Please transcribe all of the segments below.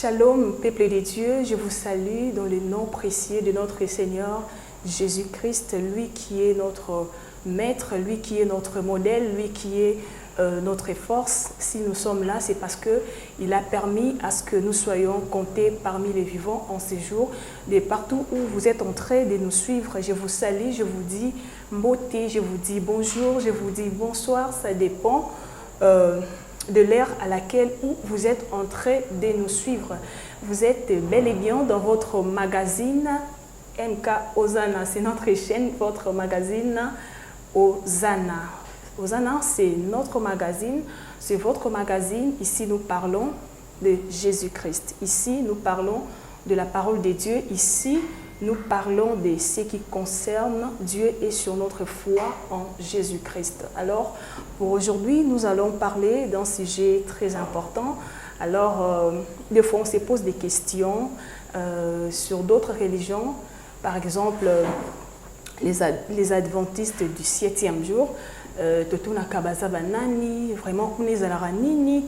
Shalom, peuple de Dieu, je vous salue dans le nom précieux de notre Seigneur Jésus-Christ, lui qui est notre maître, lui qui est notre modèle, lui qui est notre force. Si nous sommes là, c'est parce qu'il a permis à ce que nous soyons comptés parmi les vivants en ces jours. De partout où vous êtes en train de nous suivre, je vous salue, je vous dis beauté, je vous dis bonjour, je vous dis bonsoir, ça dépend de l'ère à laquelle où vous êtes en train de nous suivre. Vous êtes bel et bien dans votre magazine MK Hosanna, c'est notre chaîne, votre magazine Hosanna. Hosanna, c'est notre magazine, c'est votre magazine. Ici, nous parlons de Jésus-Christ. Ici, nous parlons de la parole de Dieu. Ici, nous parlons de ce qui concerne Dieu et sur notre foi en Jésus-Christ. Alors, pour aujourd'hui, nous allons parler d'un sujet très important. Alors, des fois, on se pose des questions sur d'autres religions. Par exemple, les adventistes du 7e jour. Totuna Kabaza Banani, vraiment,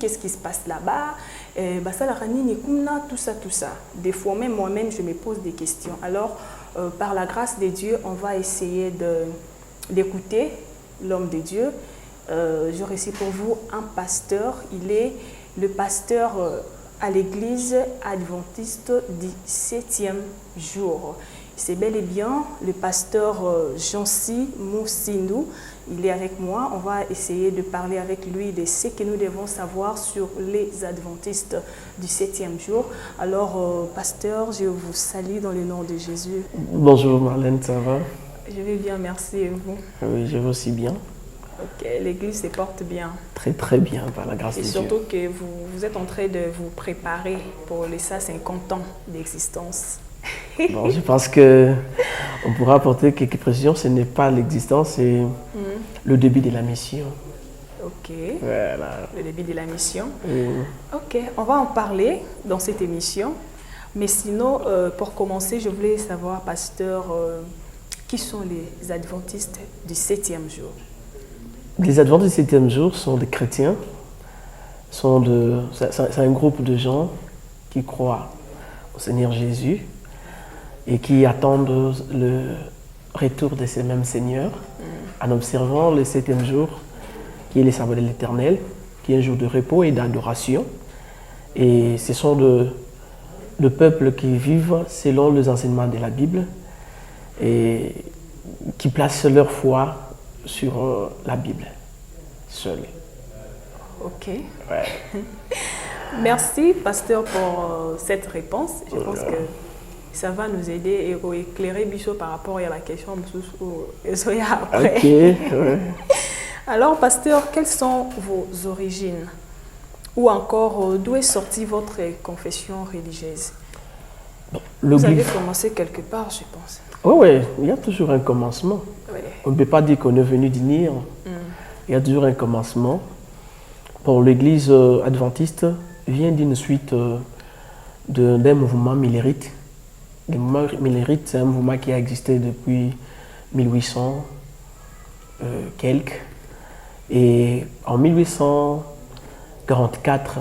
qu'est-ce qui se passe là-bas? Tout ça, tout ça. Des fois, même moi-même, je me pose des questions. Alors, par la grâce de Dieu, on va essayer d'écouter l'homme de Dieu. J'aurai ici pour vous un pasteur. Il est le pasteur à l'église adventiste du 7e jour. C'est bel et bien le pasteur Jancy Moussindou. Il est avec moi. On va essayer de parler avec lui de ce que nous devons savoir sur les adventistes du 7e jour. Alors, pasteur, je vous salue dans le nom de Jésus. Bonjour Marlène, ça va? Je vais bien, merci. Et vous? Oui, je vais aussi bien. Ok, l'église se porte bien. Très très bien, par la grâce de Dieu. Et surtout que vous êtes en train de vous préparer pour les 50 ans d'existence. Bon, je pense qu'on pourra apporter quelques précisions. Ce n'est pas l'existence, c'est le début de la mission. Ok, voilà. Le début de la mission. Ok, on va en parler dans cette émission. Mais sinon, pour commencer, je voulais savoir, pasteur, qui sont les adventistes du 7e jour? Les adventistes du 7e jour sont des chrétiens. C'est un groupe de gens qui croient au Seigneur Jésus et qui attendent le retour de ces mêmes seigneurs en observant le 7e jour, qui est le sabbat de l'Éternel, qui est un jour de repos et d'adoration. Et ce sont de peuples qui vivent selon les enseignements de la Bible et qui placent leur foi sur la Bible seule. Ok. Ouais. Merci, pasteur, pour cette réponse. Je pense que ça va nous aider et éclairer Bichot par rapport à la question après. Ok. Ouais. Alors, pasteur, quelles sont vos origines? Ou encore, d'où est sortie votre confession religieuse? Vous avez commencé quelque part, je pense. Oui, il y a toujours un commencement. Oui. On ne peut pas dire qu'on est venu d'Inir. Il y a toujours un commencement. Pour l'église adventiste, vient d'une suite d'un mouvement millérite. Le mouvement millérite, c'est un mouvement qui a existé depuis 1800 quelques. Et en 1844,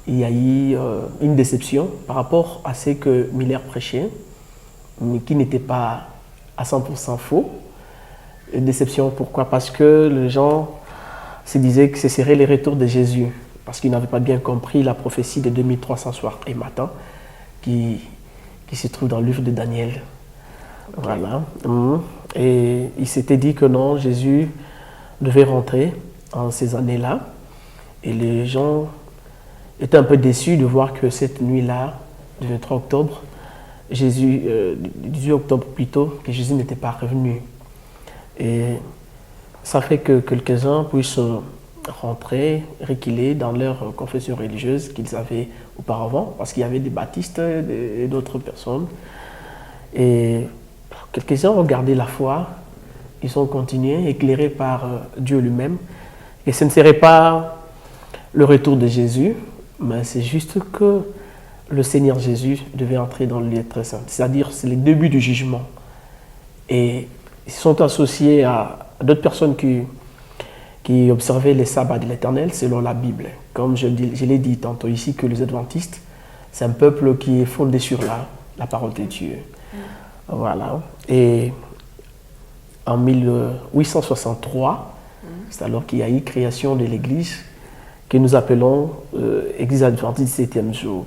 il y a eu une déception par rapport à ce que Miller prêchait, mais qui n'était pas à 100% faux. Une déception, pourquoi? Parce que les gens se disaient que ce serait le retour de Jésus, parce qu'ils n'avaient pas bien compris la prophétie de 2300 soirs et matins qui se trouve dans le livre de Daniel. Okay. Voilà. Et il s'était dit que non, Jésus devait rentrer en ces années-là. Et les gens étaient un peu déçus de voir que cette nuit-là, du 23 octobre, du 18 octobre plutôt, que Jésus n'était pas revenu. Et ça fait que quelques-uns puissent rentrer, reculer dans leur confession religieuse qu'ils avaient auparavant, parce qu'il y avait des baptistes et d'autres personnes. Et quelques-uns ont gardé la foi, ils ont continué, éclairés par Dieu lui-même. Et ce ne serait pas le retour de Jésus, mais c'est juste que le Seigneur Jésus devait entrer dans le lieu très saint. C'est-à-dire, c'est le début du jugement. Et ils sont associés à d'autres personnes qui observaient les sabbats de l'Éternel selon la Bible. Comme je l'ai dit tantôt ici, que les adventistes, C'est un peuple qui est fondé sur la parole de Dieu. Voilà. Et en 1863, c'est alors qu'il y a eu création de l'église que nous appelons Église adventiste du 7e jour.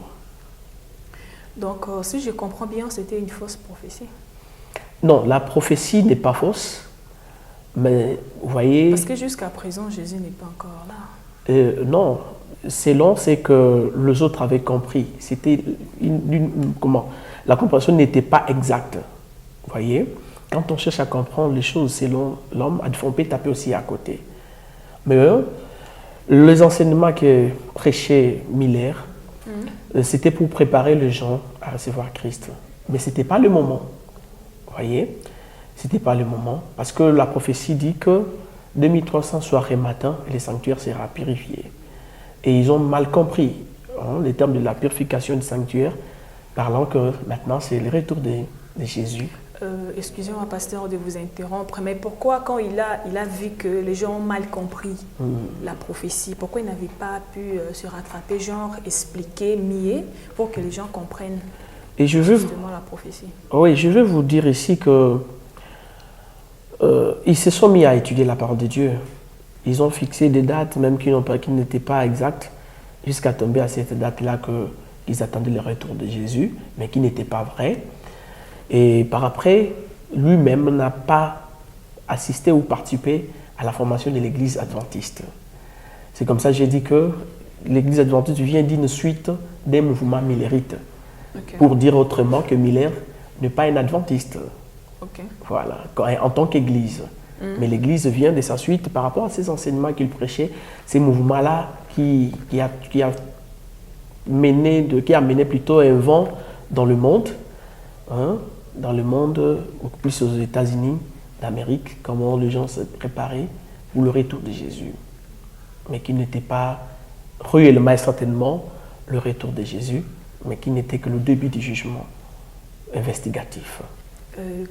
Donc, si je comprends bien, c'était une fausse prophétie. Non, la prophétie n'est pas fausse, mais vous voyez... Parce que jusqu'à présent, Jésus n'est pas encore là. Non, c'est que les autres avaient compris. C'était comment? La compréhension n'était pas exacte. Vous voyez? Quand on cherche à comprendre les choses selon l'homme, on peut taper aussi à côté. Mais les enseignements que prêchait Miller, c'était pour préparer les gens à recevoir Christ. Mais ce n'était pas le moment. Vous voyez? Ce n'était pas le moment. Parce que la prophétie dit que 2300 soirs et matins, le sanctuaire sera purifié. Et ils ont mal compris les termes de la purification du sanctuaire, parlant que maintenant c'est le retour de Jésus. Excusez-moi, pasteur, de vous interrompre, mais pourquoi, quand il a vu que les gens ont mal compris la prophétie, pourquoi il n'avait pas pu se rattraper, genre expliquer, mieux, pour que les gens comprennent justement la prophétie? Oui, je veux vous dire ici que ils se sont mis à étudier la parole de Dieu. Ils ont fixé des dates, même qui n'étaient pas exactes, jusqu'à tomber à cette date-là qu'ils attendaient le retour de Jésus, mais qui n'était pas vrai. Et par après, lui-même n'a pas assisté ou participé à la formation de l'église adventiste. C'est comme ça que j'ai dit que l'église adventiste vient d'une suite des mouvements millérites. Okay. Pour dire autrement que Miller n'est pas un adventiste. Okay. Voilà, en tant qu'église. Mais l'église vient de sa suite par rapport à ces enseignements qu'il prêchait, ces mouvements-là qui a mené plutôt un vent dans le monde. Dans le monde, beaucoup plus aux États-Unis d'Amérique, comment les gens se préparaient pour le retour de Jésus. Mais qui n'était pas réellement et certainement le retour de Jésus, mais qui n'était que le début du jugement investigatif.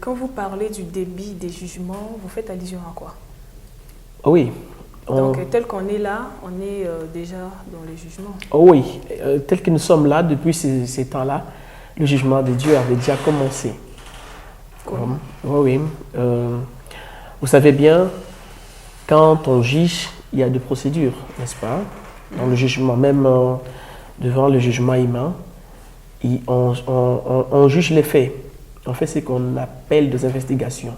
Quand vous parlez du début des jugements, vous faites allusion à quoi? Oui. Donc, tel qu'on est là, on est déjà dans les jugements. Oui, tel que nous sommes là, depuis ces temps-là, le jugement de Dieu avait déjà commencé. Oui. Vous savez bien, quand on juge, il y a des procédures, n'est-ce pas? Dans le jugement, même devant le jugement humain, on juge les faits. On fait ce qu'on appelle des investigations.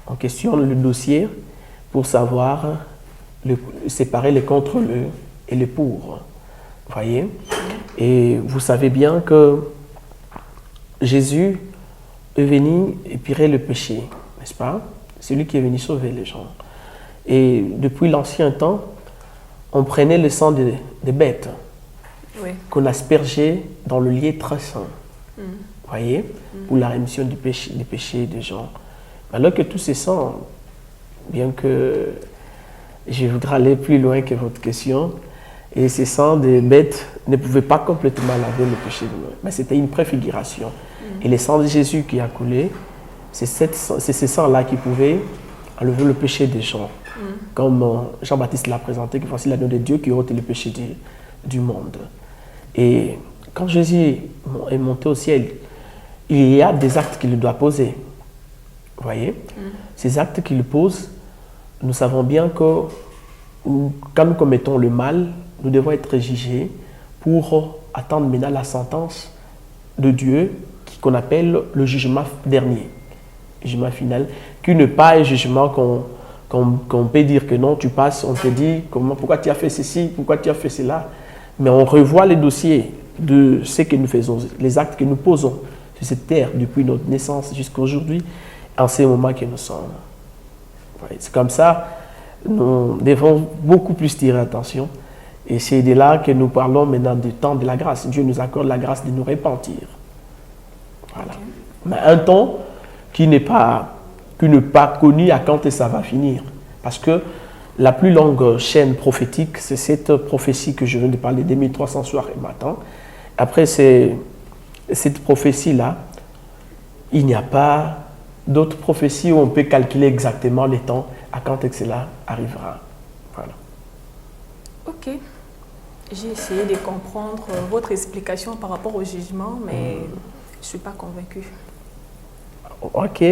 On questionne le dossier pour savoir séparer les contre le et les pour. Voyez? Et vous savez bien que Jésus est venu épirer le péché, n'est-ce pas? C'est lui qui est venu sauver les gens. Et depuis l'ancien temps, on prenait le sang des bêtes qu'on aspergeait dans le lieu très saint. Voyez, pour la rémission des péchés des gens. Alors que tous ces sangs, bien que je voudrais aller plus loin que votre question, et ces sangs des bêtes ne pouvaient pas complètement laver le péché de nous, mais c'était une préfiguration. Et le sang de Jésus qui a coulé, c'est ces sangs-là qui pouvaient enlever le péché des gens. Comme Jean-Baptiste l'a présenté, que voici l'agneau de Dieu qui ôte le péché du monde. Et quand Jésus est monté au ciel, il y a des actes qu'il doit poser. Vous voyez? Ces actes qu'il pose, nous savons bien que quand nous commettons le mal, nous devons être jugés pour attendre maintenant la sentence de Dieu qu'on appelle le jugement dernier, le jugement final, qui n'est pas un jugement qu'on peut dire que non, tu passes, on te dit pourquoi tu as fait ceci, pourquoi tu as fait cela, mais on revoit les dossiers de ce que nous faisons, les actes que nous posons sur cette terre depuis notre naissance jusqu'à aujourd'hui, en ces moments que nous sommes. C'est comme ça, nous devons beaucoup plus tirer attention. Et c'est de là que nous parlons maintenant du temps de la grâce. Dieu nous accorde la grâce de nous repentir. Voilà. Okay. Mais un temps qui n'est pas connu à quand ça va finir. Parce que la plus longue chaîne prophétique, c'est cette prophétie que je viens de parler, des 1300 soirs et matins. Après cette prophétie-là, il n'y a pas d'autres prophéties où on peut calculer exactement les temps à quand cela arrivera. Voilà. Ok. J'ai essayé de comprendre votre explication par rapport au jugement, mais je ne suis pas convaincue. Ok.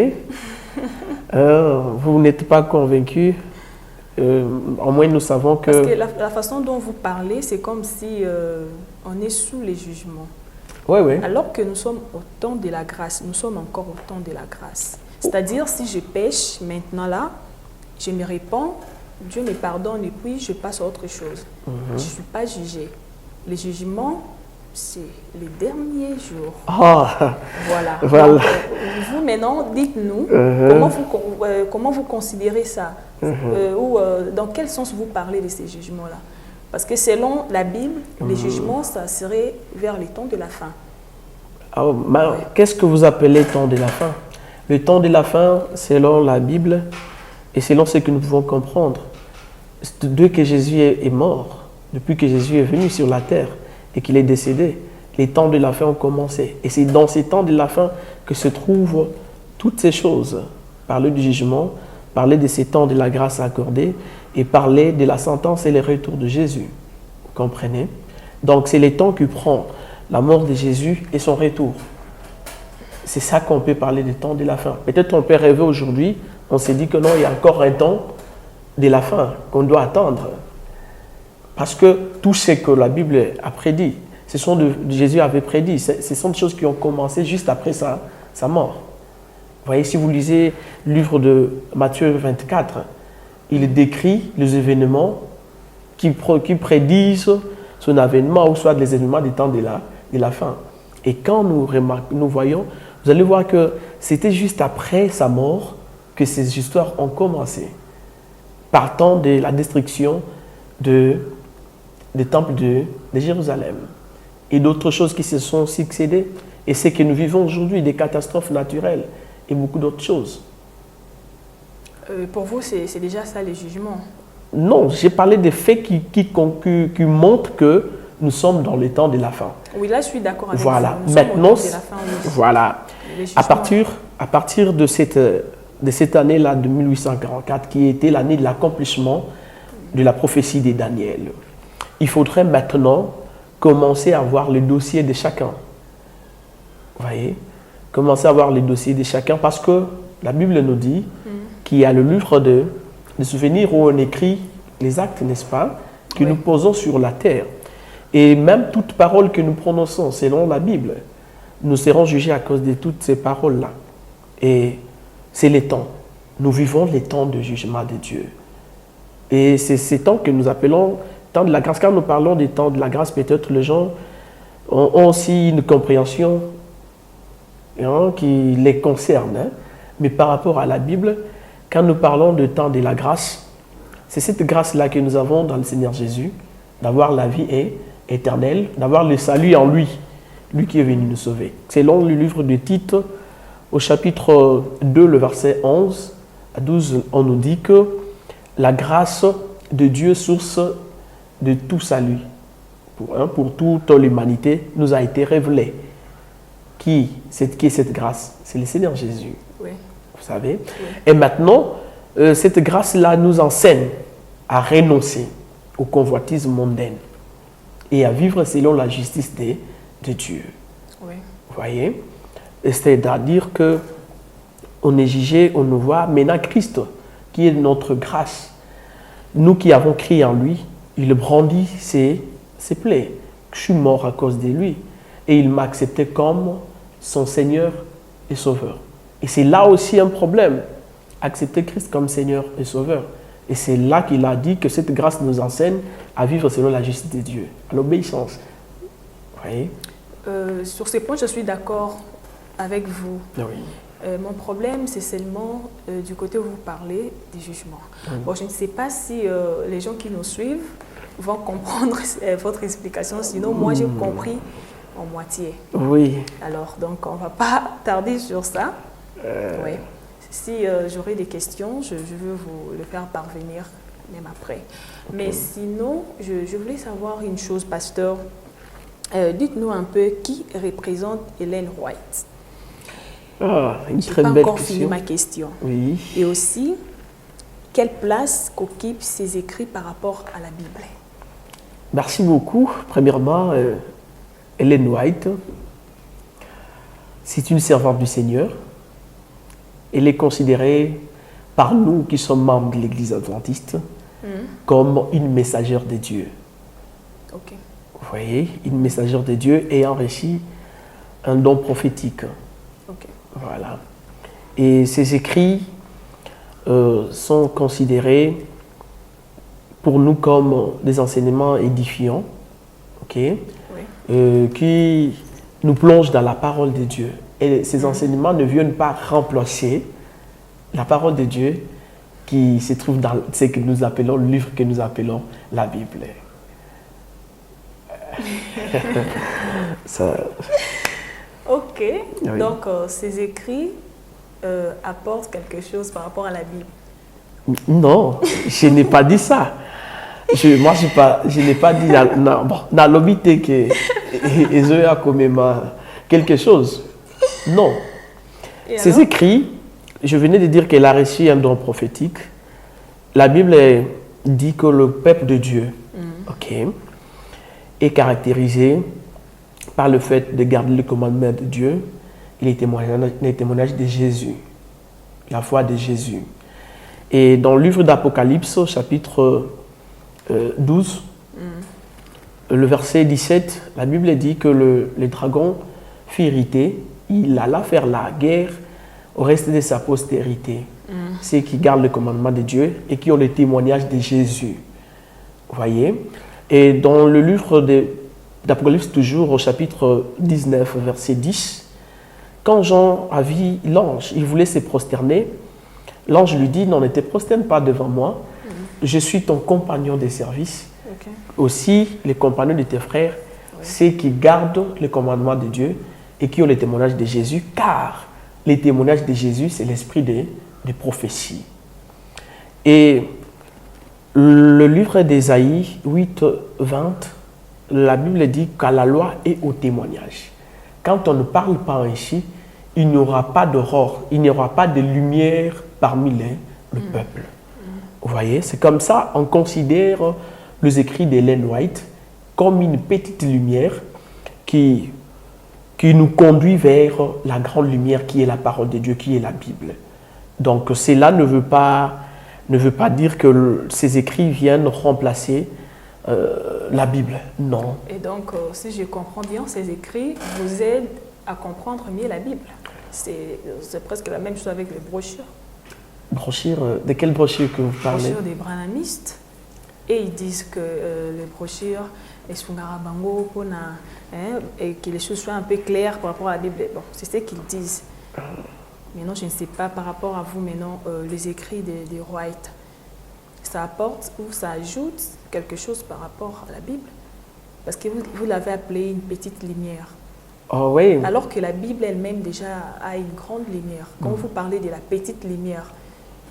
Vous n'êtes pas convaincu. Au moins, nous savons que... Parce que la façon dont vous parlez, c'est comme si on est sous les jugements. Oui, oui. Alors que nous sommes au temps de la grâce, nous sommes encore au temps de la grâce. C'est-à-dire, si je pêche maintenant là, je me répands, Dieu me pardonne et puis je passe à autre chose. Je ne suis pas jugée. Le jugement, c'est les derniers jours. Ah, Voilà. voilà. Donc, vous maintenant, dites-nous comment vous considérez ça ou dans quel sens vous parlez de ces jugements-là. Parce que selon la Bible, les jugements, ça serait vers les temps de la fin. Oh, qu'est-ce que vous appelez temps de la fin? Le temps de la fin, selon la Bible et selon ce que nous pouvons comprendre, depuis que Jésus est mort, depuis que Jésus est venu sur la terre et qu'il est décédé, les temps de la fin ont commencé. Et c'est dans ces temps de la fin que se trouvent toutes ces choses. Parler du jugement, parler de ces temps de la grâce accordée et parler de la sentence et le retour de Jésus. Vous comprenez? Donc c'est les temps que prend la mort de Jésus et son retour. C'est ça qu'on peut parler des temps de la fin. Peut-être on peut rêver aujourd'hui, on s'est dit que non, il y a encore un temps de la fin qu'on doit attendre. Parce que tout ce que la Bible a prédit, Jésus avait prédit, ce sont des choses qui ont commencé juste après sa mort. Vous voyez, si vous lisez le livre de Matthieu 24, il décrit les événements qui prédisent son avènement ou soit les événements des temps de la fin. Et quand nous voyons, vous allez voir que c'était juste après sa mort que ces histoires ont commencé. Partant de la destruction du temple de Jérusalem et d'autres choses qui se sont succédées. Et c'est que nous vivons aujourd'hui, des catastrophes naturelles et beaucoup d'autres choses. Pour vous, c'est déjà ça les jugements? Non, j'ai parlé des faits qui montrent que nous sommes dans le temps de la fin. Oui, là, je suis d'accord avec voilà. vous. Maintenant, de la fin, oui. voilà. À partir de cette année-là, de 1844, qui était l'année de l'accomplissement de la prophétie de Daniel, il faudrait maintenant commencer à voir le dossier de chacun. Vous voyez? Commencer à voir le dossier de chacun parce que la Bible nous dit qu'il y a le livre de souvenirs où on écrit les actes, n'est-ce pas, que nous posons sur la terre. Et même toute parole que nous prononçons selon la Bible, nous serons jugés à cause de toutes ces paroles-là. Et c'est les temps. Nous vivons les temps de jugement de Dieu. Et c'est ces temps que nous appelons temps de la grâce. Quand nous parlons des temps de la grâce, peut-être les gens ont aussi une compréhension qui les concerne. Mais par rapport à la Bible, quand nous parlons de temps de la grâce, c'est cette grâce-là que nous avons dans le Seigneur Jésus, d'avoir la vie éternelle, d'avoir le salut en lui, lui qui est venu nous sauver. Selon le livre de Tite, au chapitre 2, le verset 11 à 12, on nous dit que la grâce de Dieu, source de tout salut, pour toute l'humanité, nous a été révélée. Qui est cette grâce? C'est le Seigneur Jésus. Oui. Vous savez? Oui. Et maintenant, cette grâce-là nous enseigne à renoncer au convoitisme mondain et à vivre selon la justice de Dieu. Oui. Vous voyez? C'est-à-dire qu'on est jugé, on nous voit maintenant Christ, qui est notre grâce. Nous qui avons crié en lui, il brandit ses plaies. Je suis mort à cause de lui. Et il m'a accepté comme son Seigneur et Sauveur. Et c'est là aussi un problème. Accepter Christ comme Seigneur et Sauveur. Et c'est là qu'il a dit que cette grâce nous enseigne à vivre selon la justice de Dieu, à l'obéissance. Vous voyez? Sur ces points, je suis d'accord avec vous. Oui. Mon problème, c'est seulement du côté où vous parlez des jugements. Bon, je ne sais pas si les gens qui nous suivent vont comprendre votre explication, sinon moi j'ai compris en moitié. Oui. Alors, donc on ne va pas tarder sur ça. Oui. Si j'aurai des questions, je veux vous le faire parvenir même après. Okay. Mais sinon, je voulais savoir une chose, pasteur. Dites-nous un peu qui représente Ellen White. Ah, une très pas belle encore question. fini ma question. Oui. Et aussi, quelle place qu'occupent ces écrits par rapport à la Bible? Merci beaucoup. Premièrement, Ellen White, c'est une servante du Seigneur. Elle est considérée par nous qui sommes membres de l'Église adventiste comme une messagère de Dieu. Ok. Vous voyez, une messagère de Dieu ayant reçu un don prophétique. Ok. Voilà. Et ses écrits sont considérés pour nous comme des enseignements édifiants, ok, qui nous plongent dans la parole de Dieu. Et ces enseignements ne viennent pas remplacer la parole de Dieu qui se trouve dans ce que nous appelons, le livre que nous appelons la Bible. Ça... Ok, oui. donc ces écrits apportent quelque chose par rapport à la Bible. Non, je n'ai pas dit ça. Moi, je n'ai pas dit dans l'obité que Ezoé a quand même quelque chose. Non. Ces écrits, je venais de dire qu'elle a reçu un don prophétique. La Bible dit que le peuple de Dieu est caractérisé par le fait de garder le commandement de Dieu et les témoignages de Jésus, la foi de Jésus. Et dans le livre d'Apocalypse, chapitre 12, le verset 17, la Bible dit que le dragon fut irrité, il alla faire la guerre au reste de sa postérité, ceux qui gardent le commandement de Dieu et qui ont le témoignage de Jésus. Vous voyez? Et dans le livre d'Apocalypse, toujours au chapitre 19, verset 10, quand Jean a vu l'ange, il voulait se prosterner, l'ange lui dit, non, ne te prosterne pas devant moi, je suis ton compagnon de service. Okay. Aussi, les compagnons de tes frères, ceux qui gardent le commandement de Dieu et qui ont le témoignage de Jésus, car les témoignages de Jésus, c'est l'esprit des prophéties. Et le livre d'Ésaïe 8, 20, la Bible dit qu'à la loi et au témoignage. Quand on ne parle pas ainsi, il n'y aura pas d'aurore, il n'y aura pas de lumière parmi le peuple. Vous voyez, c'est comme ça, on considère les écrits d'Ellen White comme une petite lumière qui nous conduit vers la grande lumière qui est la parole de Dieu, qui est la Bible. Donc cela ne veut pas dire que ces écrits viennent remplacer la Bible, non. Et donc, si je comprends bien, ces écrits vous aident à comprendre mieux la Bible. C'est presque la même chose avec les brochures. Brochures, de quelle brochure que vous parlez? Brochures des branhamistes. Et ils disent que les brochures, et que les choses soient un peu claires par rapport à la Bible. Bon, c'est ce qu'ils disent. Maintenant, je ne sais pas par rapport à vous, maintenant, les écrits des White, ça apporte ou ça ajoute quelque chose par rapport à la Bible? Parce que vous l'avez appelé une petite lumière. Oh, oui. Alors que la Bible elle-même déjà a une grande lumière. Quand vous parlez de la petite lumière,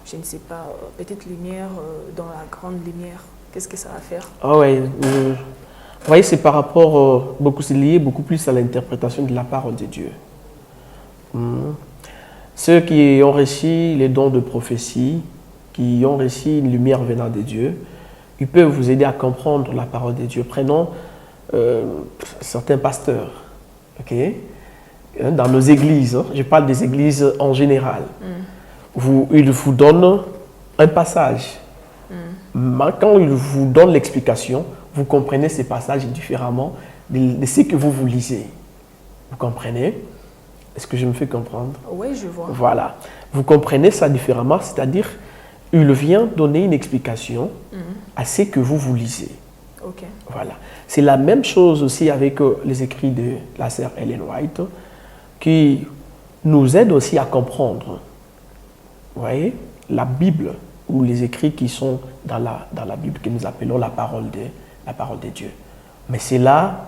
je ne sais pas, petite lumière dans la grande lumière, qu'est-ce que ça va faire? Ah oui, vous voyez, c'est par rapport, c'est lié beaucoup plus à l'interprétation de la parole de Dieu. Ceux qui ont reçu les dons de prophétie, qui ont reçu une lumière venant de Dieu, ils peuvent vous aider à comprendre la parole de Dieu. Prenons certains pasteurs, ok, dans nos églises, je parle des églises en général. Ils vous donnent un passage. Quand ils vous donnent l'explication, vous comprenez ces passages différemment de ce que vous lisez. Vous comprenez? Est-ce que je me fais comprendre? Oui, je vois. Voilà. Vous comprenez ça différemment, c'est-à-dire il vient donner une explication à ce que vous lisez. Okay. Voilà. C'est la même chose aussi avec les écrits de la sœur Ellen White qui nous aident aussi à comprendre, vous voyez, la Bible ou les écrits qui sont dans la Bible que nous appelons la parole de Dieu. Mais cela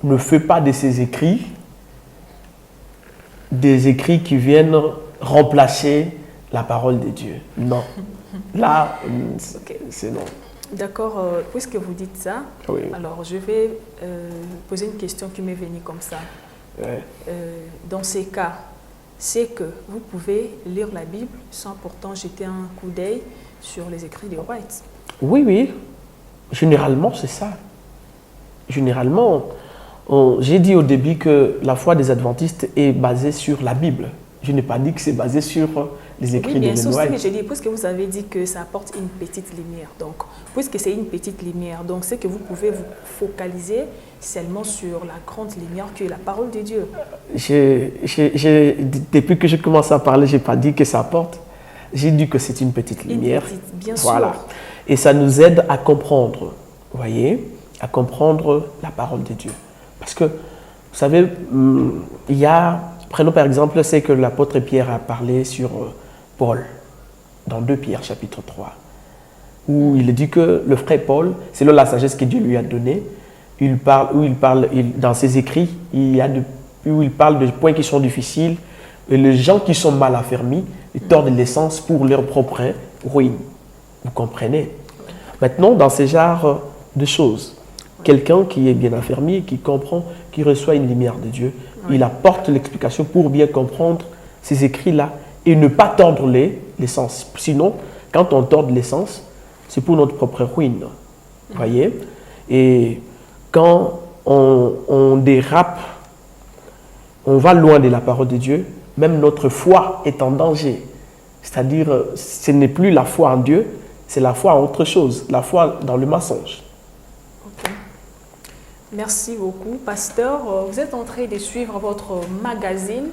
ne fait pas de ces écrits des écrits qui viennent remplacer la parole de Dieu. Non. Là, c'est non. D'accord, puisque vous dites ça, oui. Alors je vais poser une question qui m'est venue comme ça. Ouais. Dans ces cas, c'est que vous pouvez lire la Bible sans pourtant jeter un coup d'œil sur les écrits de White. Oui, oui. Généralement, c'est ça. généralement, j'ai dit au début que la foi des adventistes est basée sur la Bible. Je n'ai pas dit que c'est basé sur les écrits de Noël. Oui, bien sûr, mais puisque vous avez dit que ça apporte une petite lumière, donc, puisque c'est une petite lumière, donc c'est que vous pouvez vous focaliser seulement sur la grande lumière qui est la parole de Dieu. Depuis que j'ai commencé à parler, je n'ai pas dit que ça apporte. J'ai dit que c'est une petite lumière. Bien voilà. sûr. Et ça nous aide à comprendre, vous voyez, à comprendre la parole de Dieu. Parce que, vous savez, il y a, prenons par exemple, c'est que l'apôtre Pierre a parlé sur Paul, dans 2 Pierre, chapitre 3, où il dit que le frère Paul, selon la sagesse que Dieu lui a donnée, dans ses écrits, où il parle de points qui sont difficiles, et les gens qui sont mal affermis, ils tordent l'essence pour leur propre ruine. Vous comprenez? Maintenant, dans ce genre de choses, quelqu'un qui est bien affermi, qui comprend, qui reçoit une lumière de Dieu, il apporte l'explication pour bien comprendre ces écrits-là et ne pas tordre l'essence. Sinon, quand on tord l'essence, c'est pour notre propre ruine. Vous voyez? Et quand on dérape, on va loin de la parole de Dieu, même notre foi est en danger. C'est-à-dire, ce n'est plus la foi en Dieu, c'est la foi en autre chose, la foi dans le mensonge. Okay. Merci beaucoup, pasteur. Vous êtes en train de suivre votre magazine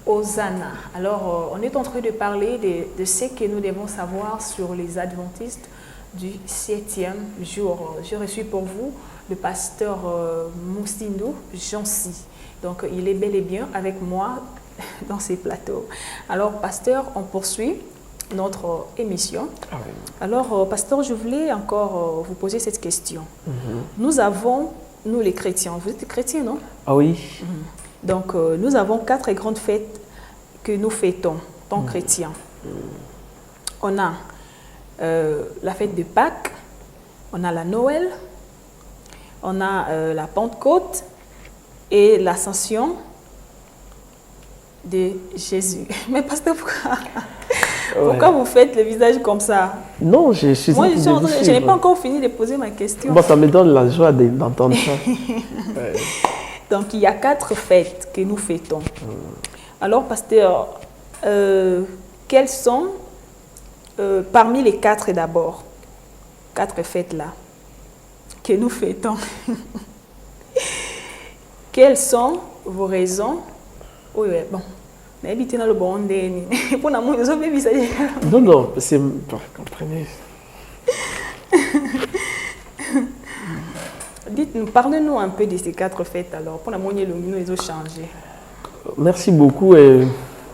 Hosanna. Alors, on est en train de parler de ce que nous devons savoir sur les adventistes du 7e jour. J'ai reçu pour vous le pasteur Moussindou Jancy. Donc, il est bel et bien avec moi dans ces plateaux. Alors, pasteur, on poursuit notre émission. Ah oui. Alors, pasteur, je voulais encore vous poser cette question. Nous avons, nous les chrétiens, vous êtes chrétiens, non? Ah oui. Donc, nous avons 4 grandes fêtes que nous fêtons, tant chrétiens. On a la fête de Pâques, on a la Noël, on a la Pentecôte et l'Ascension de Jésus. Mais pasteur, pourquoi vous faites le visage comme ça? Non, je suis Moi, je n'ai pas encore fini de poser ma question. Bon, ça me donne la joie d'entendre ça. Donc, il y a 4 fêtes que nous fêtons. Alors, pasteur, quelles sont, parmi les 4 d'abord, 4 fêtes-là, que nous fêtons, quelles sont vos raisons? Oui, bon. Non, non, c'est... Comprenez. Dites-nous, parlez-nous un peu de ces 4 fêtes alors, pour la moitié nous les changer. Merci beaucoup et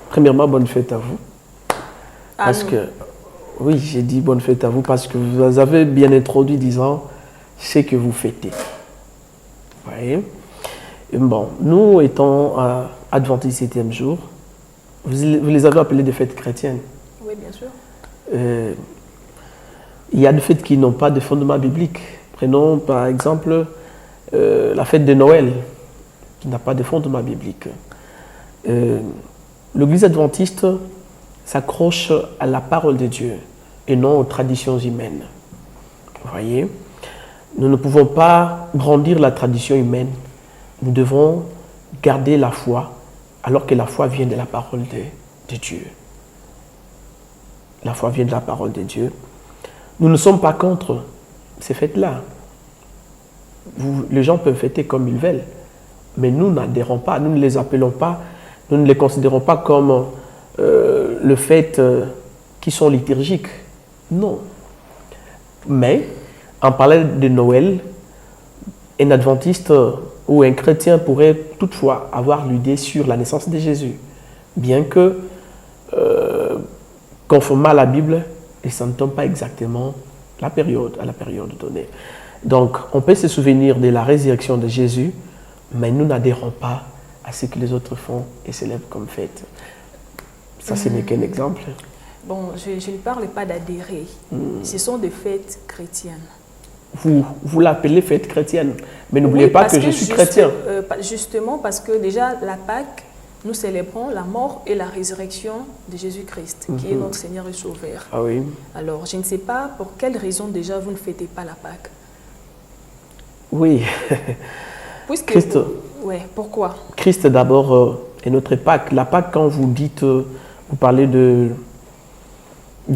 premièrement, bonne fête à vous. Parce que, oui, j'ai dit bonne fête à vous parce que vous avez bien introduit disant ce que vous fêtez. Vous voyez? Et bon, nous étant adventistes 7e jour, vous les avez appelés des fêtes chrétiennes. Oui, bien sûr. Il y a des fêtes qui n'ont pas de fondement biblique. Prenons par exemple la fête de Noël, qui n'a pas de fondement biblique. L'Église adventiste s'accroche à la parole de Dieu et non aux traditions humaines. Vous voyez? Nous ne pouvons pas brandir la tradition humaine. Nous devons garder la foi, alors que la foi vient de la parole de Dieu. La foi vient de la parole de Dieu. Nous ne sommes pas contre ces fêtes-là. Les gens peuvent fêter comme ils veulent, mais nous n'adhérons pas, nous ne les appelons pas, nous ne les considérons pas comme le fait qui sont liturgiques. Non. Mais, en parlant de Noël, un adventiste ou un chrétien pourrait toutefois avoir l'idée sur la naissance de Jésus, bien que, conformément à la Bible, il ne tombe pas exactement à la période donnée. Donc, on peut se souvenir de la résurrection de Jésus, mais nous n'adhérons pas à ce que les autres font et célèbrent comme fête. Ça, ce n'est qu'un exemple. Bon, je ne parle pas d'adhérer. Ce sont des fêtes chrétiennes. Vous l'appelez fête chrétienne, mais n'oubliez pas que je suis chrétien. Justement, parce que déjà, la Pâque, nous célébrons la mort et la résurrection de Jésus-Christ, qui est notre Seigneur et Sauveur. Ah oui. Alors, je ne sais pas pour quelle raison déjà vous ne fêtez pas la Pâque. Oui. Puisque, Christ, ouais, pourquoi? Christ d'abord est notre Pâque. La Pâque, quand vous dites, vous parlez de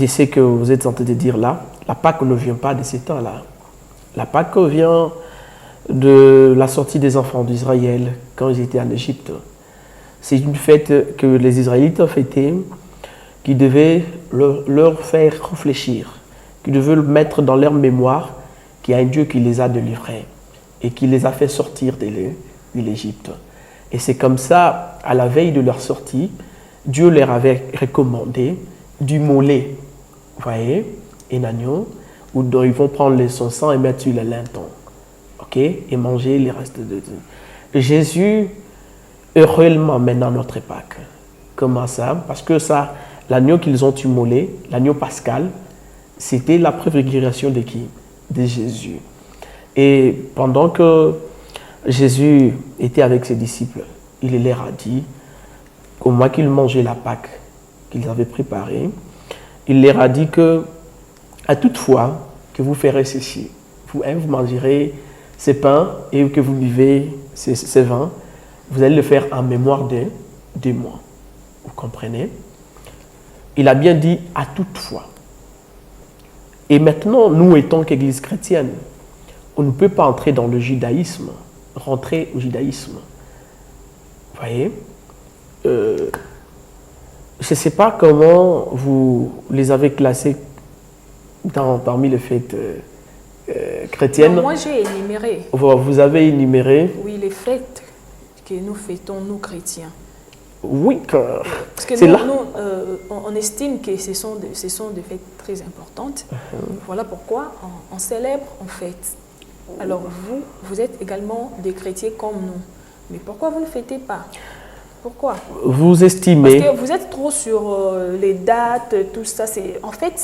ce que vous êtes en train de dire là, la Pâque ne vient pas de ces temps-là. La Pâque vient de la sortie des enfants d'Israël quand ils étaient en Égypte. C'est une fête que les Israélites fêtaient, qui devait leur faire réfléchir, qui devait mettre dans leur mémoire qu'il y a un Dieu qui les a délivrés et qui les a fait sortir de l'Égypte. Et c'est comme ça, à la veille de leur sortie, Dieu leur avait recommandé d'immoler, vous voyez, un agneau, où ils vont prendre son sang et mettre sur le linteau, ok, et manger les restes de Jésus est réellement maintenant notre Pâque. Comment ça? Parce que ça, l'agneau qu'ils ont immolé, l'agneau pascal, c'était la préfiguration de qui? De Jésus. Et pendant que Jésus était avec ses disciples, il leur a dit, au moment qu'ils mangeaient la Pâque qu'ils avaient préparée, il leur a dit que, à toute fois que vous ferez ceci, vous mangerez ces pains et que vous buvez ces vins, vous allez le faire en mémoire de moi. Vous comprenez? Il a bien dit à toute fois. Et maintenant, nous, étant qu'Église chrétienne, on ne peut pas entrer dans le judaïsme, rentrer au judaïsme. Vous voyez? Je ne sais pas comment vous les avez classés parmi les fêtes chrétiennes. Non, moi, j'ai énuméré. Vous avez énuméré? Oui, les fêtes que nous fêtons, nous chrétiens. Oui, parce que c'est là. On estime que ce sont des fêtes très importantes. Voilà pourquoi on célèbre, on fête. Alors vous êtes également des chrétiens comme nous. Mais pourquoi vous ne fêtez pas? Pourquoi? Vous estimez... Parce que vous êtes trop sur les dates, tout ça. En fait,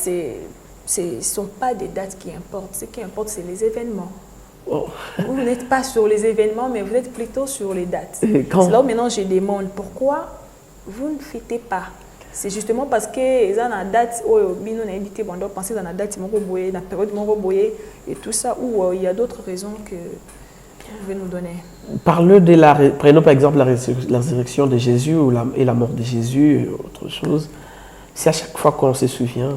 ce ne sont pas des dates qui importent. Ce qui importe, c'est les événements. Oh. Vous n'êtes pas sur les événements, mais vous êtes plutôt sur les dates. C'est là où maintenant je demande pourquoi vous ne fêtez pas. C'est justement parce que dans la date où nous avons invité, on doit penser dans la date, dans la période et tout ça, où il y a d'autres raisons que vous pouvez nous donner. Prenons par exemple la résurrection de Jésus et la mort de Jésus et autre chose. C'est à chaque fois qu'on se souvient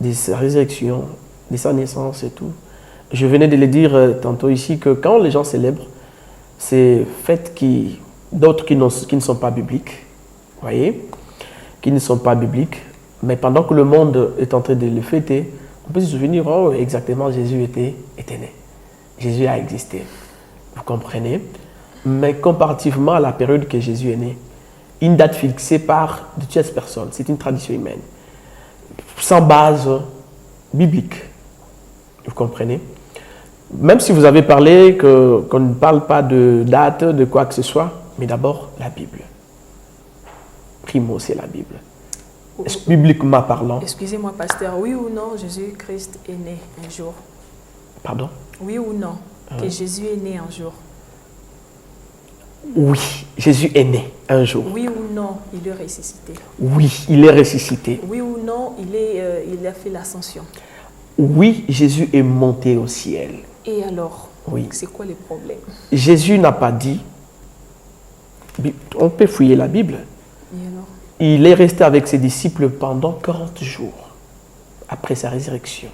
de sa résurrection, de sa naissance et tout. Je venais de le dire tantôt ici que quand les gens célèbrent ces fêtes d'autres qui ne sont pas bibliques, vous voyez, qui ne sont pas bibliques, mais pendant que le monde est en train de le fêter, on peut se souvenir, oh, exactement, Jésus était né. Jésus a existé. Vous comprenez? Mais comparativement à la période que Jésus est né, une date fixée par de tierces personnes, c'est une tradition humaine, sans base biblique. Vous comprenez? Même si vous avez parlé qu'on ne parle pas de date, de quoi que ce soit, mais d'abord la Bible. Primo, c'est la Bible. Bibliquement parlant. Excusez-moi, pasteur, oui ou non, Jésus-Christ est né un jour? Pardon? Oui ou non, que Jésus est né un jour? Oui, Jésus est né un jour. Oui ou non, il est ressuscité? Oui, il est ressuscité. Oui ou non, il a fait l'ascension? Oui, Jésus est monté au ciel. Et alors, oui. C'est quoi le problème? Jésus n'a pas dit, on peut fouiller la Bible. Et alors? Il est resté avec ses disciples pendant 40 jours après sa résurrection.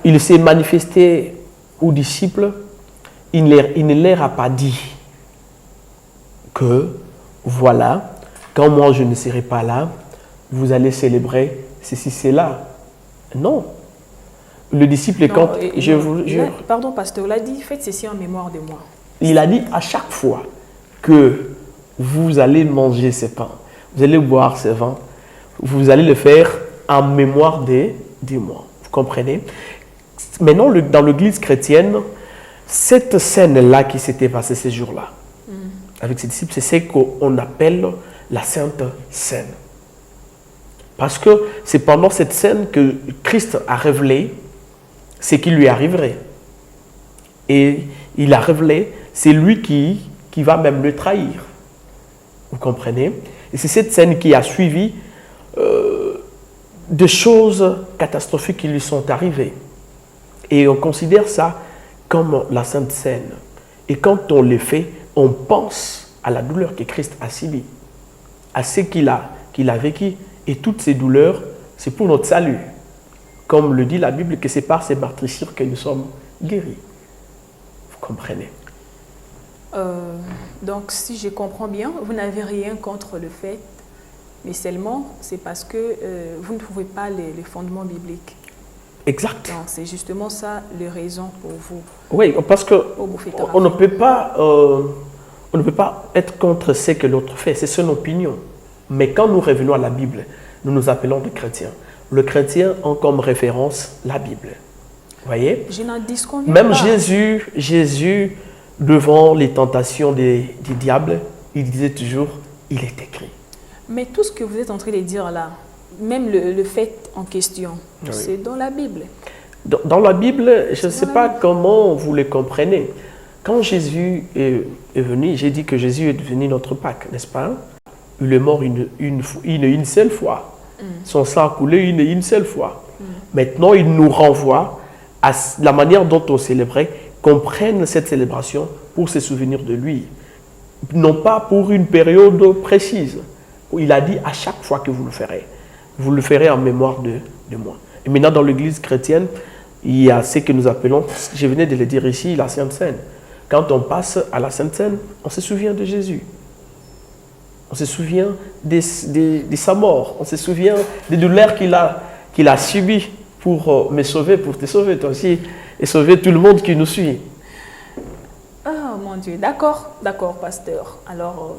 Il s'est manifesté aux disciples, il ne leur a pas dit que voilà, quand moi je ne serai pas là, vous allez célébrer ceci, cela. Non. Le disciple, pardon, pasteur, il a dit, faites ceci en mémoire de moi. Il a dit à chaque fois que vous allez manger ces pains, vous allez boire ces vins, vous allez le faire en mémoire de moi. Vous comprenez? Maintenant, dans l'église chrétienne, cette scène-là qui s'était passée ces jours-là, avec ses disciples, c'est ce qu'on appelle la Sainte Seine. Parce que c'est pendant cette scène que Christ a révélé ce qui lui arriverait. Et il a révélé, c'est lui qui va même le trahir. Vous comprenez? Et c'est cette scène qui a suivi des choses catastrophiques qui lui sont arrivées. Et on considère ça comme la Sainte Seine. Et quand on le fait, on pense à la douleur que Christ a subie, à ce qu'il a vécu. Et toutes ces douleurs, c'est pour notre salut. Comme le dit la Bible, que c'est par ces meurtrissures que nous sommes guéris. Vous comprenez? Donc, si je comprends bien, vous n'avez rien contre le fait, mais seulement c'est parce que vous ne trouvez pas les fondements bibliques. Exact. C'est justement ça les raisons pour vous. Oui, parce qu'on ne peut pas être contre ce que l'autre fait, c'est son opinion. Mais quand nous revenons à la Bible, nous nous appelons des chrétiens. Le chrétien a comme référence la Bible. Vous voyez? Je n'en disconviens Même pas. Jésus, devant les tentations du diable, il disait toujours, il est écrit. Mais tout ce que vous êtes en train de dire là, même le fait en question, Oui. c'est dans la Bible. Dans la Bible, je ne sais pas comment vous le comprenez. Quand Jésus est venu, j'ai dit que Jésus est devenu notre Pâque, n'est-ce pas? Il est mort une seule fois. Son sang a coulé une seule fois. Maintenant, il nous renvoie à la manière dont on célébrait, qu'on prenne cette célébration pour se souvenir de lui. Non pas pour une période précise. Il a dit à chaque fois que vous le ferez en mémoire de moi. Et maintenant, dans l'église chrétienne, il y a ce que nous appelons, je venais de le dire ici, la Sainte Seine. Quand on passe à la Sainte Seine, on se souvient de Jésus. On se souvient de sa mort. On se souvient des douleurs qu'il a subies pour me sauver, pour te sauver toi aussi, et sauver tout le monde qui nous suit. Oh mon Dieu, d'accord, pasteur. Alors,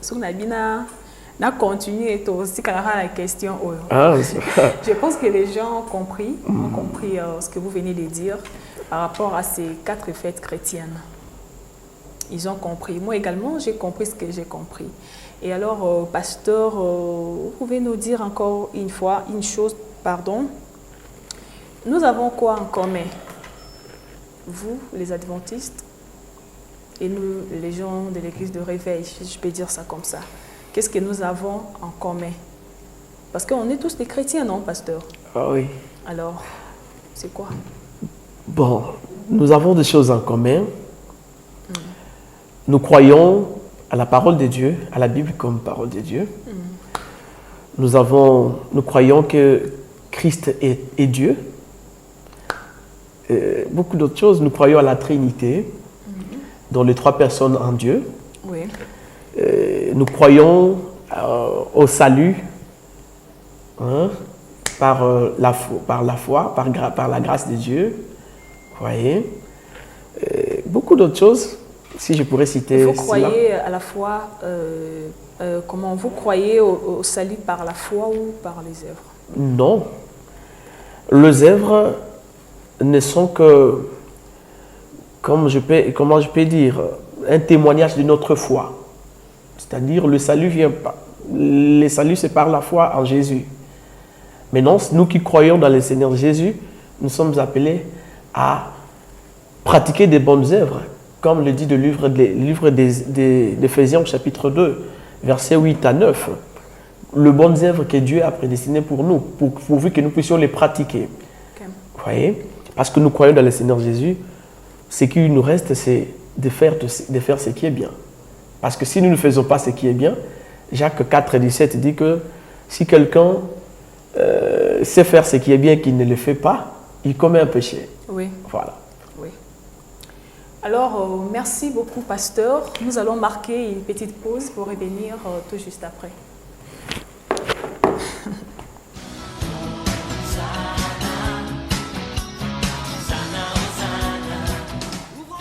si on a bien continué aussi quand la question. Je pense que les gens ont compris ce que vous venez de dire par rapport à ces 4 fêtes chrétiennes. Ils ont compris. Moi également, j'ai compris ce que j'ai compris. Et alors, pasteur, vous pouvez nous dire encore une chose, pardon. Nous avons quoi en commun? Vous, les adventistes, et nous, les gens de l'église de réveil, je peux dire ça comme ça. Qu'est-ce que nous avons en commun? Parce qu'on est tous des chrétiens, non, pasteur? Ah oui. Alors, c'est quoi? Bon, nous avons des choses en commun. Nous croyons à la parole de Dieu, à la Bible comme parole de Dieu. Nous croyons que Christ est Dieu. Beaucoup d'autres choses. Nous croyons à la Trinité, dont les 3 personnes en Dieu. Oui. Nous croyons au salut par la foi, par la grâce de Dieu. Vous voyez? Beaucoup d'autres choses, si je pourrais citer. Vous croyez à la foi, comment vous croyez au salut par la foi ou par les œuvres? Non. Les œuvres ne sont que, comment je peux dire, un témoignage de notre foi. C'est-à-dire, le salut vient pas. Le salut, c'est par la foi en Jésus. Maintenant, nous qui croyons dans le Seigneur Jésus, nous sommes appelés à pratiquer des bonnes œuvres, comme le dit le livre d'Éphésiens, chapitre 2, versets 8 à 9. Les bonnes œuvres que Dieu a prédestinées pour nous, pourvu que nous puissions les pratiquer. Okay. Vous voyez? Parce que nous croyons dans le Seigneur Jésus, ce qui nous reste, c'est de faire ce qui est bien. Parce que si nous ne faisons pas ce qui est bien, Jacques 4, 17 dit que si quelqu'un sait faire ce qui est bien et qu'il ne le fait pas, il commet un péché. Oui. Voilà. Oui. Alors, merci beaucoup, pasteur. Nous allons marquer une petite pause pour revenir tout juste après.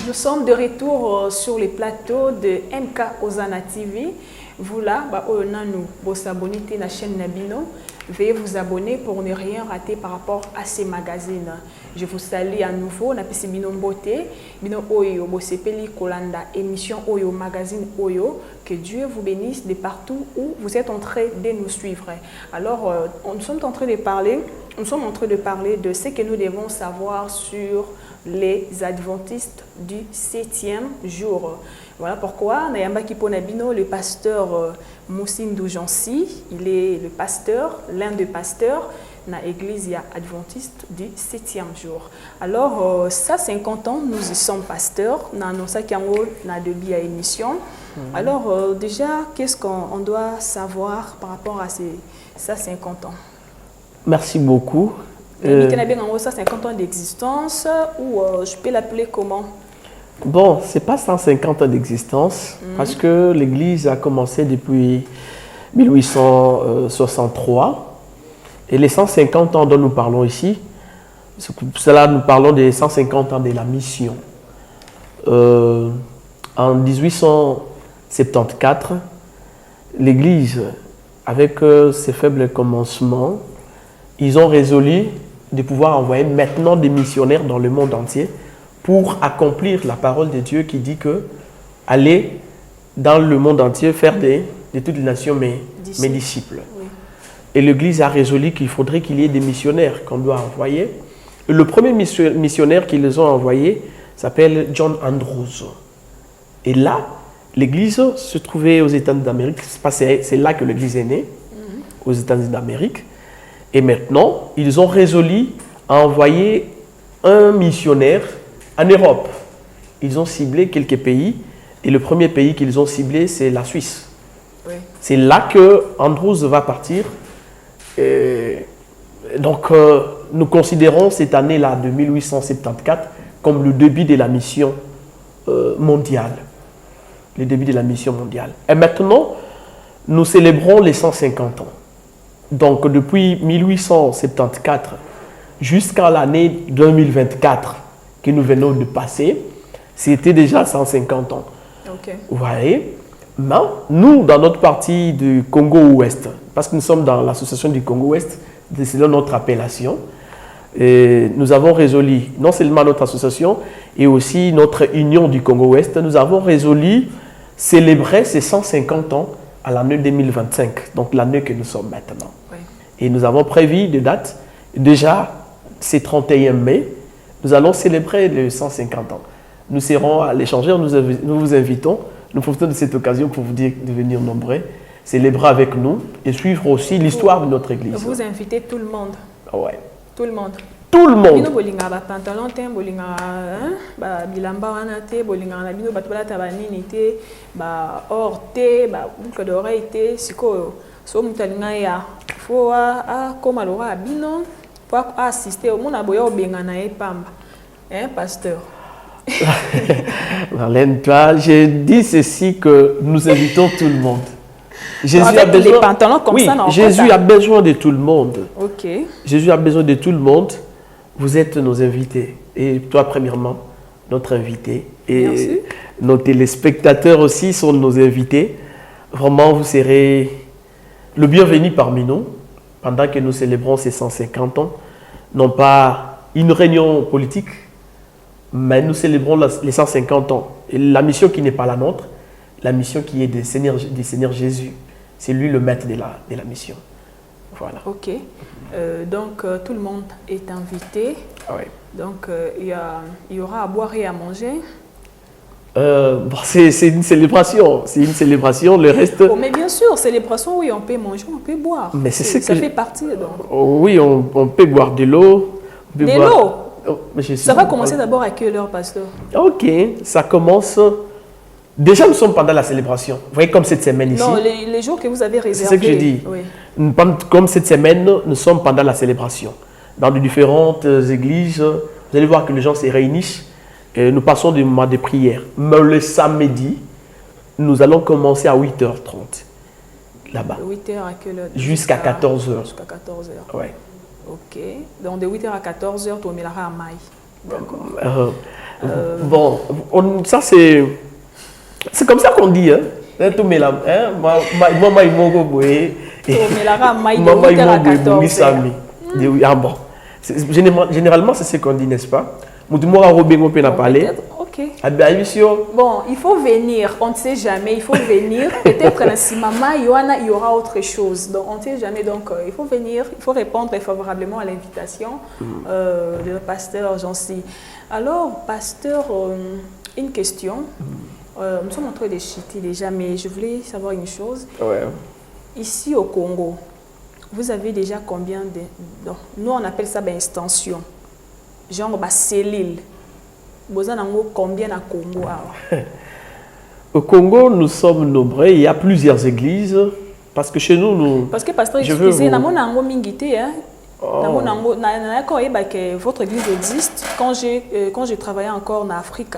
Nous sommes de retour sur les plateaux de MK Ozana TV. Vous là, nous vous abonnez à la chaîne Nabino. Veuillez vous abonner pour ne rien rater par rapport à ces magazines. Je vous salue à nouveau. Na pesi bino mbote, bino oyo bosepeli kolanda émission oyo magazine oyo. Que Dieu vous bénisse de partout où vous êtes en train de nous suivre. Alors, nous sommes en train de parler de ce que nous devons savoir sur les adventistes du 7e jour. Voilà pourquoi Nayamba Kiponabino, le pasteur Moussindou Jansi, il est le pasteur, l'un des pasteurs dans l'église adventiste du 7e jour. Alors, ça 50 ans, nous y sommes pasteurs, nous avons annoncé qu'il y a début à émission. Alors, déjà, qu'est-ce qu'on doit savoir par rapport à ça 50 ans? Merci beaucoup. Ça 50 ans d'existence, ou je peux l'appeler comment? Bon, ce n'est pas 150 ans d'existence, parce que l'Église a commencé depuis 1863. Et les 150 ans dont nous parlons ici, cela nous parlons des 150 ans de la mission. En 1874, l'Église, avec ses faibles commencements, ils ont résolu de pouvoir envoyer maintenant des missionnaires dans le monde entier pour accomplir la parole de Dieu qui dit que allez dans le monde entier faire de toutes les nations mes disciples. Oui. Et l'Église a résolu qu'il faudrait qu'il y ait des missionnaires qu'on doit envoyer. Et le premier missionnaire qu'ils ont envoyé s'appelle John Andrews. Et là, l'Église se trouvait aux États-Unis d'Amérique. C'est là que l'Église est née, aux États-Unis d'Amérique. Et maintenant, ils ont résolu à envoyer un missionnaire en Europe. Ils ont ciblé quelques pays. Et le premier pays qu'ils ont ciblé, c'est la Suisse. Oui. C'est là que Andrews va partir. Et donc, nous considérons cette année-là de 1874 comme le début de la mission mondiale. Le début de la mission mondiale. Et maintenant, nous célébrons les 150 ans. Donc, depuis 1874 jusqu'à l'année 2024 que nous venons de passer, c'était déjà 150 ans. Okay. Vous voyez? Mais nous, dans notre partie du Congo-Ouest, parce que nous sommes dans l'association du Congo-Ouest, c'est notre appellation, et nous avons résolu, non seulement notre association, et aussi notre union du Congo-Ouest, nous avons résolu célébrer ces 150 ans à l'année 2025, donc l'année que nous sommes maintenant. Oui. Et nous avons prévu des dates. Déjà, c'est 31 mai, nous allons célébrer les 150 ans. Nous serons à l'échangeur, nous vous invitons, nous profitons de cette occasion pour vous dire de venir nombreux, célébrer avec nous et suivre aussi l'histoire de notre église. Vous invitez tout le monde. Ouais. Tout le monde. Tout le monde. Pasteur. Marlène, toi, j'ai dit ceci que nous invitons tout le monde. Jésus a besoin, les pantalons comme ça, non, Jésus a besoin de tout le monde. Ok. Jésus a besoin de tout le monde. Vous êtes nos invités. Et toi, premièrement, notre invité. Et merci. Nos téléspectateurs aussi sont nos invités. Vraiment, vous serez le bienvenu parmi nous pendant que nous célébrons ces 150 ans. Non pas une réunion politique, mais nous célébrons les 150 ans. Et la mission qui n'est pas la nôtre, la mission qui est du Seigneur Jésus. C'est lui le maître de la mission. Voilà. Ok. Donc, tout le monde est invité. Oui. Donc, il y aura à boire et à manger. C'est une célébration. C'est une célébration. Le reste... Oh, mais bien sûr, célébration, oui, on peut manger, on peut boire. Mais ça fait partie. Donc. Oh, oui, on peut boire de l'eau. De l'eau? Oh, ça va commencer d'abord à quelle heure, pasteur? Ok, ça commence... Déjà, nous sommes pendant la célébration. Vous voyez, comme cette semaine ici. Non, les jours que vous avez réservés. C'est ce que je dis. Oui. Comme cette semaine, nous sommes pendant la célébration. Dans de différentes églises, vous allez voir que les gens se réunissent. Et nous passons des moments de prière. Mais le samedi, nous allons commencer à 8h30. Là-bas. De 8h à quelle heure? Jusqu'à 14h. Jusqu'à 14h. Oui. Ok. Donc de 8h à 14h, tu mets la ramaille. D'accord. Bon, ça c'est... C'est comme ça qu'on dit, hein. Tout met la maman il m'a gobé. Maman il m'a gobé. Ah bon. Généralement c'est ce qu'on dit, n'est-ce pas? Moutoumoura robé on peut en parler. Ok. Bon, il faut venir. On ne sait jamais. Il faut venir. Peut-être si maman il y aura autre chose. Donc on ne sait jamais. Donc il faut venir. Il faut répondre favorablement à l'invitation de pasteur Jean-C. Alors pasteur, une question. Nous sommes en train de chuter déjà, mais je voulais savoir une chose. Ouais. Ici au Congo, Vous avez déjà combien de... Non, nous, on appelle ça extension. Genre, cellule. Vous avez combien à Congo? Au Congo, nous sommes nombreux. Il y a plusieurs églises. Parce que chez nous, nous... Parce que, pasteur, excusez, votre église existe. Quand j'ai travaillé encore en Afrique,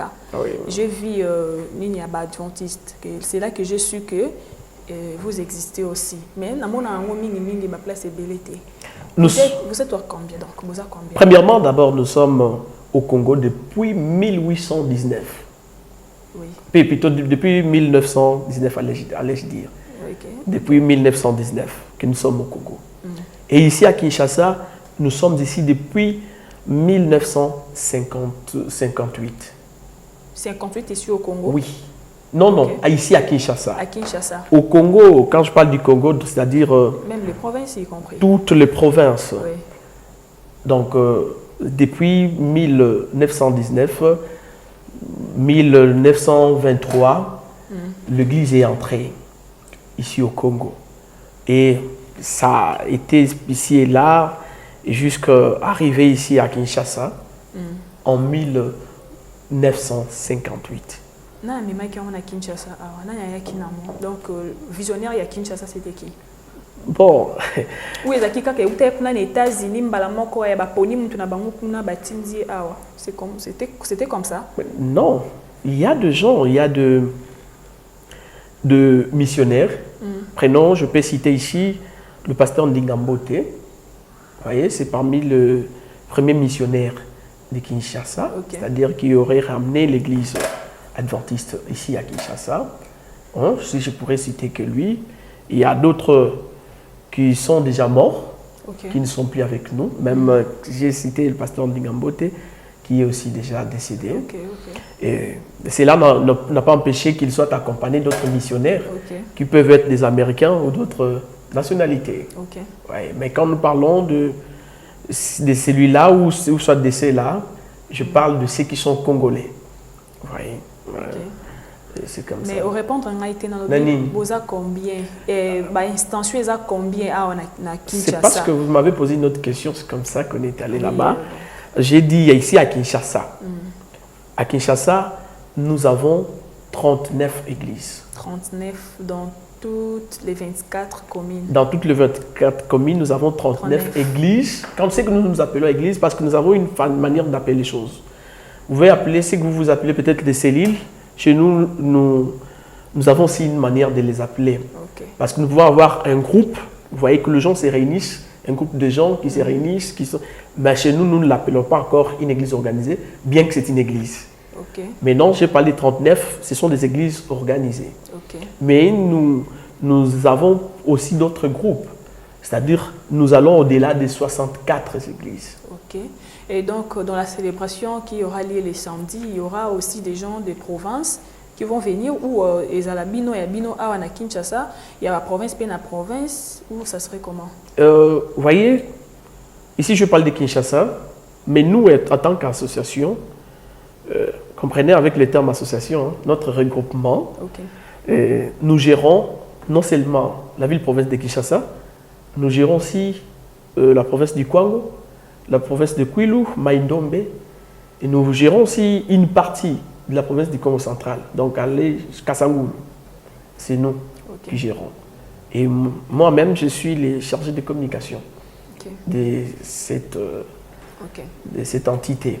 j'ai vu l'Ignaba Adventiste. C'est là que j'ai su que vous existez aussi. Mais ma place est belle. Vous êtes combien? Donc, vous êtes combien? Premièrement, d'abord, nous sommes au Congo depuis 1819. Oui. Plutôt depuis 1919, allais-je dire. Okay. Depuis 1919 que nous sommes au Congo. Et ici à Kinshasa, nous sommes ici depuis 1958. 58 ici au Congo? Oui. Non, ici à Kinshasa. À Kinshasa. Au Congo, quand je parle du Congo, c'est-à-dire... même les provinces y compris. Toutes les provinces. Oui. Donc, depuis 1919, 1923, l'Église est entrée ici au Congo. Et ça a été ici et là, jusqu'à arriver ici à Kinshasa en 1958. Donc, visionnaire à Kinshasa, c'était qui? Bon. Oui, c'était comme ça? Non, il y a des gens, il y a de missionnaires. Prenons, je peux citer ici le pasteur Ndingambote. Vous voyez, c'est parmi les premiers missionnaires de Kinshasa, c'est-à-dire qui aurait ramené l'église adventiste ici à Kinshasa. Si je pourrais citer que lui, il y a d'autres qui sont déjà morts, qui ne sont plus avec nous. Même j'ai cité le pasteur Ndingambote, qui est aussi déjà décédé. Et cela n'a pas empêché qu'il soit accompagné d'autres missionnaires qui peuvent être des Américains ou d'autres nationalités. Ouais, mais quand nous parlons de celui-là ou soit de ceux-là, je parle de ceux qui sont congolais. Ouais. C'est comme mais ça. au répondre, on a été dans le combien? Extension, ils ont combien à Kinshasa? C'est parce que vous m'avez posé une autre question, c'est comme ça qu'on est allé là-bas. J'ai dit ici à Kinshasa. À Kinshasa, nous avons 39 églises. 39 dans toutes les 24 communes. Dans toutes les 24 communes, nous avons 39 églises. Quand c'est que nous nous appelons église, parce que nous avons une manière d'appeler les choses. Vous pouvez appeler ce que vous vous appelez peut-être des cellules. Chez nous, nous avons aussi une manière de les appeler. Parce que nous pouvons avoir un groupe, vous voyez que les gens se réunissent, un groupe de gens qui se réunissent, mais chez nous, nous ne l'appelons pas encore une église organisée, bien que c'est une église. Mais non, j'ai parlé de 39, ce sont des églises organisées. Mais nous avons aussi d'autres groupes, c'est-à-dire nous allons au-delà des 64 églises. Et donc, dans la célébration qui aura lieu les samedis, il y aura aussi des gens des provinces qui vont venir, ou Ezalabino et Abino à Kinshasa, il y a la province, puis la province, ou ça serait comment? Vous voyez, ici je parle de Kinshasa, mais nous, en tant qu'association, comprenez avec le terme association, notre regroupement, nous gérons non seulement la ville-province de Kinshasa, nous gérons aussi la province du Kwango, la province de Kwilu, Maïndombe, et nous gérons aussi une partie de la province du Congo central, donc aller jusqu'à Kasangulu. C'est nous qui gérons. Et moi-même, je suis le chargé de communication de cette entité.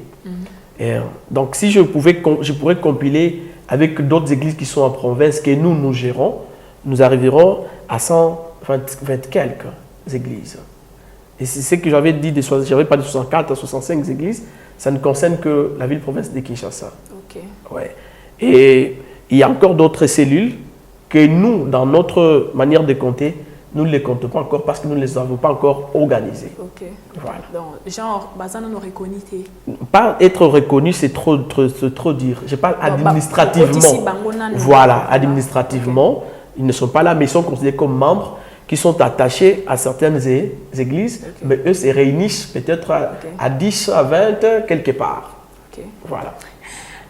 Et, donc, si je pourrais compiler avec d'autres églises qui sont en province que nous gérons, nous arriverons à 120 quelques églises. Et c'est ce que j'avais dit, j'avais pas de 64 à 65 églises, ça ne concerne que la ville-province de Kinshasa. Ouais. Et il y a encore d'autres cellules que nous, dans notre manière de compter, nous ne les comptons pas encore parce que nous ne les avons pas encore organisées. Voilà. Donc, genre, nous nous reconnaissons. Pas être reconnu, c'est trop dire. Je parle administrativement. Voilà, administrativement, ils ne sont pas là, mais ils sont considérés comme membres qui sont attachés à certaines églises, mais eux se réunissent peut-être à 10, à 20, quelque part. Voilà.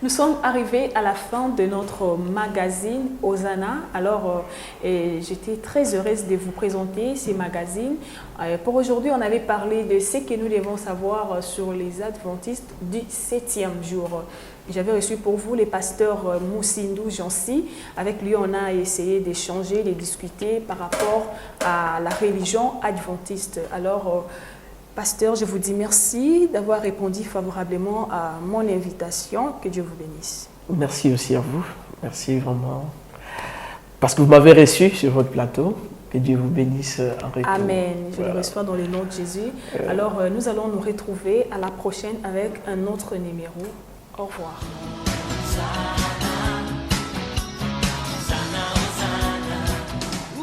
Nous sommes arrivés à la fin de notre magazine Hosanna. Alors, j'étais très heureuse de vous présenter ces magazines. Pour aujourd'hui, on avait parlé de ce que nous devons savoir sur les adventistes du 7e jour. J'avais reçu pour vous le pasteur Moussindou Jansi. Avec lui, on a essayé d'échanger, de discuter par rapport à la religion adventiste. Alors, pasteur, je vous dis merci d'avoir répondu favorablement à mon invitation. Que Dieu vous bénisse. Merci aussi à vous. Merci vraiment. Parce que vous m'avez reçu sur votre plateau. Que Dieu vous bénisse en retour. Amen. Je le reçois dans le nom de Jésus. Alors, nous allons nous retrouver à la prochaine avec un autre numéro. Au revoir.